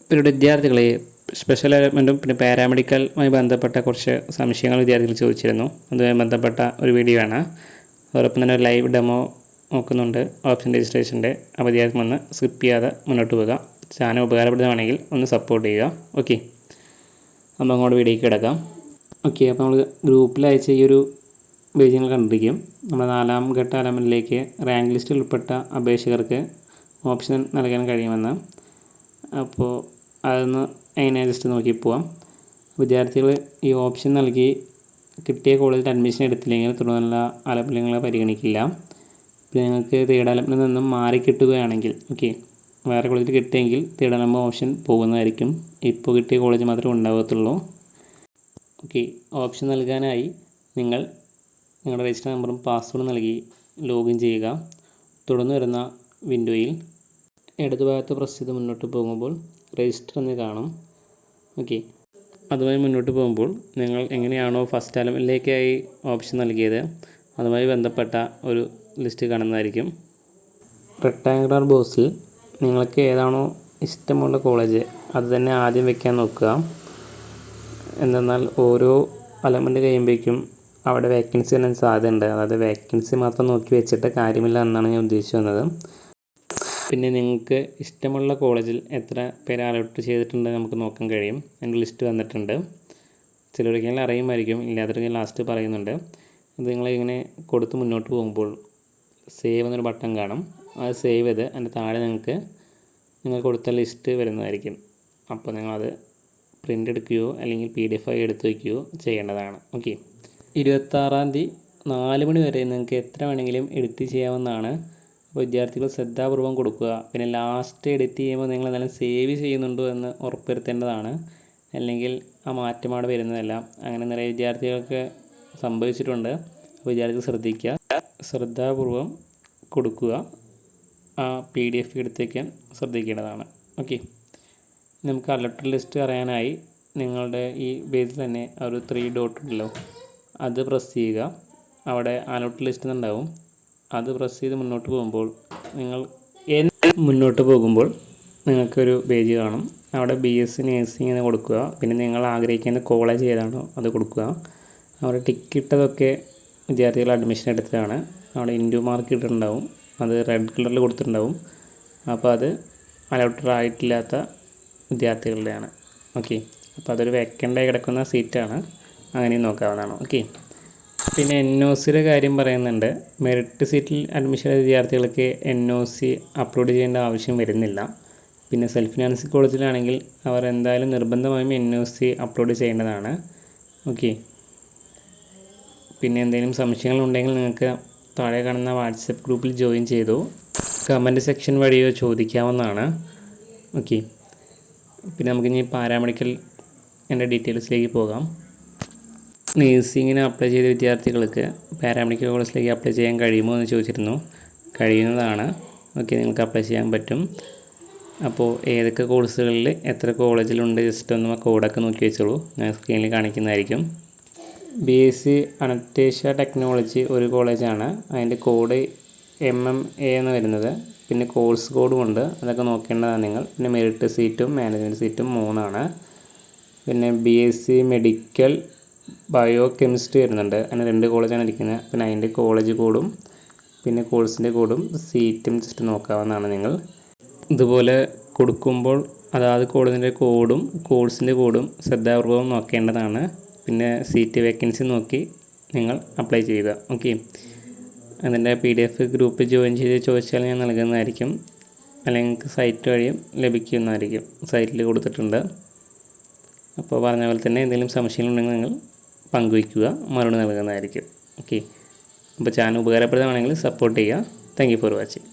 പിന്നെ വിദ്യാർത്ഥികളെ സ്പെഷ്യൽ ഡെവലപ്മെൻറ്റും പിന്നെ പാരാമെഡിക്കലുമായി ബന്ധപ്പെട്ട കുറച്ച് സംശയങ്ങൾ വിദ്യാർത്ഥികൾ ചോദിച്ചിരുന്നു. അതുമായി ബന്ധപ്പെട്ട ഒരു വീഡിയോ ആണ്. അതോടൊപ്പം തന്നെ ലൈവ് ഡെമോ നോക്കുന്നുണ്ട് ഓപ്ഷൻ രജിസ്ട്രേഷൻ്റെ. അപ്പോൾ വിദ്യാർത്ഥി ഒന്ന് സ്കിപ്പ് ചെയ്യാതെ മുന്നോട്ട് പോവുക. ചാനൽ ഉപകാരപ്രദമാണെങ്കിൽ ഒന്ന് സപ്പോർട്ട് ചെയ്യുക. ഓക്കെ, അപ്പോൾ അങ്ങോട്ട് വീഡിയോയ്ക്ക് കിടക്കാം. ഓക്കെ, അപ്പോൾ നമ്മൾ ഗ്രൂപ്പിൽ അയച്ച ഈ ഒരു പേജ് നിങ്ങൾ കണ്ടിരിക്കും. നമ്മൾ 4ാം ഘട്ട അലമെൻറ്റിലേക്ക് റാങ്ക് ലിസ്റ്റിൽ ഉൾപ്പെട്ട അപേക്ഷകർക്ക് ഓപ്ഷൻ നൽകാൻ കഴിയുമെന്ന്. അപ്പോൾ അതൊന്ന് എങ്ങനെ ജസ്റ്റ് നോക്കി പോവാം. വിദ്യാർത്ഥികൾ ഈ ഓപ്ഷൻ നൽകി കിട്ടിയ കോളേജിൽ അഡ്മിഷൻ എടുത്തില്ലെങ്കിൽ തുടർന്നുള്ള അലമെൻറ്റുകളെ പരിഗണിക്കില്ല. പിന്നെ നിങ്ങൾക്ക് തേർഡ് അലമെൻറ്റിൽ നിന്നും മാറി കിട്ടുകയാണെങ്കിൽ വേറെ കോളേജിൽ കിട്ടിയെങ്കിൽ തേർഡ് അലമെൻറ്റ് ഓപ്ഷൻ പോകുന്നതായിരിക്കും. ഇപ്പോൾ കിട്ടിയ കോളേജ് മാത്രമേ ഉണ്ടാകത്തുള്ളൂ. ഓപ്ഷൻ നൽകാനായി നിങ്ങൾ നിങ്ങളുടെ രജിസ്റ്റർ നമ്പറും പാസ്വേഡും നൽകി ലോഗിൻ ചെയ്യുക. തുടർന്ന് വരുന്ന വിൻഡോയിൽ ഇടതുഭാഗത്ത് പ്രസ് ചെയ്ത് മുന്നോട്ട് പോകുമ്പോൾ രജിസ്റ്റർ എന്ന് കാണും. അതുമായി മുന്നോട്ട് പോകുമ്പോൾ നിങ്ങൾ എങ്ങനെയാണോ ഫസ്റ്റ് അലമെൻറ്റിലേക്കായി ഓപ്ഷൻ നൽകിയത് അതുമായി ബന്ധപ്പെട്ട ഒരു ലിസ്റ്റ് കാണുന്നതായിരിക്കും. റെക്ടാങ്കുലർ ബോക്സിൽ നിങ്ങൾക്ക് ഏതാണോ ഇഷ്ടമുള്ള കോളേജ് അത് തന്നെ ആദ്യം വയ്ക്കാൻ നോക്കുക. എന്തെന്നാൽ ഓരോ അലമെൻറ്റ് കഴിയുമ്പോഴേക്കും അവിടെ വേക്കൻസി വരാൻ സാധ്യതയുണ്ട്. അതായത് വേക്കൻസി മാത്രം നോക്കി വെച്ചിട്ട് കാര്യമില്ല എന്നാണ് ഞാൻ ഉദ്ദേശിച്ചു വന്നത്. പിന്നെ നിങ്ങൾക്ക് ഇഷ്ടമുള്ള കോളേജിൽ എത്ര പേര് അലോട്ട് ചെയ്തിട്ടുണ്ട് നമുക്ക് നോക്കാൻ കഴിയും. എൻ്റെ ലിസ്റ്റ് വന്നിട്ടുണ്ട്. ചിലർക്കെങ്കിലും അറിയുമായിരിക്കും, ഇല്ലാത്തവർക്ക് ലാസ്റ്റ് പറയുന്നുണ്ട്. ഇത് നിങ്ങളിങ്ങനെ കൊടുത്ത് മുന്നോട്ട് പോകുമ്പോൾ സേവ് എന്നൊരു ബട്ടൺ കാണും. അത് സേവ് ചെയ്ത് അതിൻ്റെ താഴെ നിങ്ങൾ കൊടുത്ത ലിസ്റ്റ് വരുന്നതായിരിക്കും. അപ്പോൾ നിങ്ങളത് പ്രിൻ്റ് എടുക്കുകയോ അല്ലെങ്കിൽ PDF ആയി എടുത്ത് വയ്ക്കുകയോ ചെയ്യേണ്ടതാണ്. 26-ാം തീയതി 4 മണി വരെ നിങ്ങൾക്ക് എത്ര വേണമെങ്കിലും എഡിറ്റ് ചെയ്യാവുന്നതാണ്. അപ്പോൾ വിദ്യാർത്ഥികൾ ശ്രദ്ധാപൂർവ്വം കൊടുക്കുക. പിന്നെ ലാസ്റ്റ് എഡിറ്റ് ചെയ്യുമ്പോൾ നിങ്ങൾ എന്തായാലും സേവ് ചെയ്യുന്നുണ്ടോ എന്ന് ഉറപ്പുവരുത്തേണ്ടതാണ്. അല്ലെങ്കിൽ ആ മാറ്റം അവിടെ വരുന്നതല്ല. അങ്ങനെ നിറയെ വിദ്യാർത്ഥികൾക്ക് സംഭവിച്ചിട്ടുണ്ട്. അപ്പോൾ വിദ്യാർത്ഥികൾ ശ്രദ്ധിക്കുക, ശ്രദ്ധാപൂർവ്വം കൊടുക്കുക. ആ PDF എടുത്ത് വയ്ക്കാൻ ശ്രദ്ധിക്കേണ്ടതാണ്. നമുക്ക് അലോട്ട് ലിസ്റ്റ് അറിയാനായി നിങ്ങളുടെ ഈ പേജിൽ തന്നെ ഒരു 3 ഡോട്ട് ഉണ്ടല്ലോ, അത് പ്രസ് ചെയ്യുക. അവിടെ അലോട്ട് ലിസ്റ്റ് ഉണ്ടാവും. അത് പ്രസ് ചെയ്ത് മുന്നോട്ട് പോകുമ്പോൾ നിങ്ങൾക്കൊരു പേജ് കാണും. അവിടെ BSc നേഴ്സിംഗ് എന്ന് കൊടുക്കുക. പിന്നെ നിങ്ങൾ ആഗ്രഹിക്കുന്ന കോളേജ് ഏതാണോ അത് കൊടുക്കുക. അവിടെ ടിക്കിട്ടതൊക്കെ വിദ്യാർത്ഥികൾ അഡ്മിഷൻ എടുത്തതാണ്. അവിടെ ഇൻറ്റു മാർക്ക് ഇട്ടിട്ടുണ്ടാവും. അത് റെഡ് കളറിൽ കൊടുത്തിട്ടുണ്ടാവും. അപ്പോൾ അത് അലോട്ടഡ് ആയിട്ടില്ലാത്ത വിദ്യാർത്ഥികളുടെയാണ്. അപ്പോൾ അതൊരു വേക്കൻ്റായി കിടക്കുന്ന സീറ്റാണ്. അങ്ങനെ നോക്കാവുന്നതാണ്. പിന്നെ NOCയുടെ കാര്യം പറയുന്നുണ്ട്. മെറിറ്റ് സീറ്റിൽ അഡ്മിഷൻ ചെയ്ത വിദ്യാർത്ഥികൾക്ക് NOC അപ്ലോഡ് ചെയ്യേണ്ട ആവശ്യം വരുന്നില്ല. പിന്നെ സെൽഫ് ഫിനാൻസിങ് കോളേജിലാണെങ്കിൽ അവർ എന്തായാലും നിർബന്ധമായും NOC അപ്ലോഡ് ചെയ്യേണ്ടതാണ്. പിന്നെ എന്തെങ്കിലും സംശയങ്ങളുണ്ടെങ്കിൽ നിങ്ങൾക്ക് താഴെ കാണുന്ന വാട്സപ്പ് ഗ്രൂപ്പിൽ ജോയിൻ ചെയ്തു കമൻറ്റ് സെക്ഷൻ വഴിയോ ചോദിക്കാവുന്നതാണ്. പിന്നെ നമുക്കിനി പാരാമെഡിക്കൽ എൻ്റെ ഡീറ്റെയിൽസിലേക്ക് പോകാം. നേഴ്സിങ്ങിന് അപ്ലൈ ചെയ്ത വിദ്യാർത്ഥികൾക്ക് പാരാമെഡിക്കൽ കോഴ്സിലേക്ക് അപ്ലൈ ചെയ്യാൻ കഴിയുമോ എന്ന് ചോദിച്ചിരുന്നു. കഴിയുന്നതാണ്. നിങ്ങൾക്ക് അപ്ലൈ ചെയ്യാൻ പറ്റും. അപ്പോൾ ഏതൊക്കെ കോഴ്സുകളിൽ എത്ര കോളേജിലുണ്ട് ജസ്റ്റ് ഒന്ന് കോഡൊക്കെ നോക്കി വെച്ചോളൂ. ഞാൻ സ്ക്രീനിൽ കാണിക്കുന്നതായിരിക്കും. BSc അനസ്തേഷ്യ ടെക്നോളജി ഒരു കോളേജാണ്. അതിൻ്റെ കോഡ് MMA എന്ന് വരുന്നത്. പിന്നെ കോഴ്സ് കോഡും ഉണ്ട്, അതൊക്കെ നോക്കേണ്ടതാണ് നിങ്ങൾ. പിന്നെ മെറിറ്റ് സീറ്റും മാനേജ്മെൻറ്റ് സീറ്റും 3 പിന്നെ BSc മെഡിക്കൽ ബയോ കെമിസ്ട്രി വരുന്നുണ്ട്. അതിന് 2 കോളേജാണ് ഇരിക്കുന്നത്. പിന്നെ അതിൻ്റെ കോളേജ് കോഡും പിന്നെ കോഴ്സിൻ്റെ കോഡും സീറ്റും ജസ്റ്റ് നോക്കാവുന്നതാണ് നിങ്ങൾ. ഇതുപോലെ കൊടുക്കുമ്പോൾ അതാത് കോളേജിൻ്റെ കോഡും കോഴ്സിൻ്റെ കോഡും ശ്രദ്ധാപൂർവ്വം നോക്കേണ്ടതാണ്. പിന്നെ സീറ്റ് വേക്കൻസി നോക്കി നിങ്ങൾ അപ്ലൈ ചെയ്യുക. അതിൻ്റെ PDF ഗ്രൂപ്പിൽ ജോയിൻ ചെയ്ത് ചോദിച്ചാൽ ഞാൻ നൽകുന്നതായിരിക്കും. അല്ലെങ്കിൽ നിങ്ങൾക്ക് സൈറ്റ് വഴിയും ലഭിക്കുന്നതായിരിക്കും. സൈറ്റിൽ കൊടുത്തിട്ടുണ്ട്. അപ്പോൾ പറഞ്ഞ പോലെ തന്നെ എന്തെങ്കിലും സംശയങ്ങളുണ്ടെങ്കിൽ നിങ്ങൾ പങ്കുവയ്ക്കുക, മറുപടി നൽകുന്നതായിരിക്കും. അപ്പോൾ ചാനൽ ഉപകാരപ്രദമാണെങ്കിൽ സപ്പോർട്ട് ചെയ്യുക. Thank you for watching.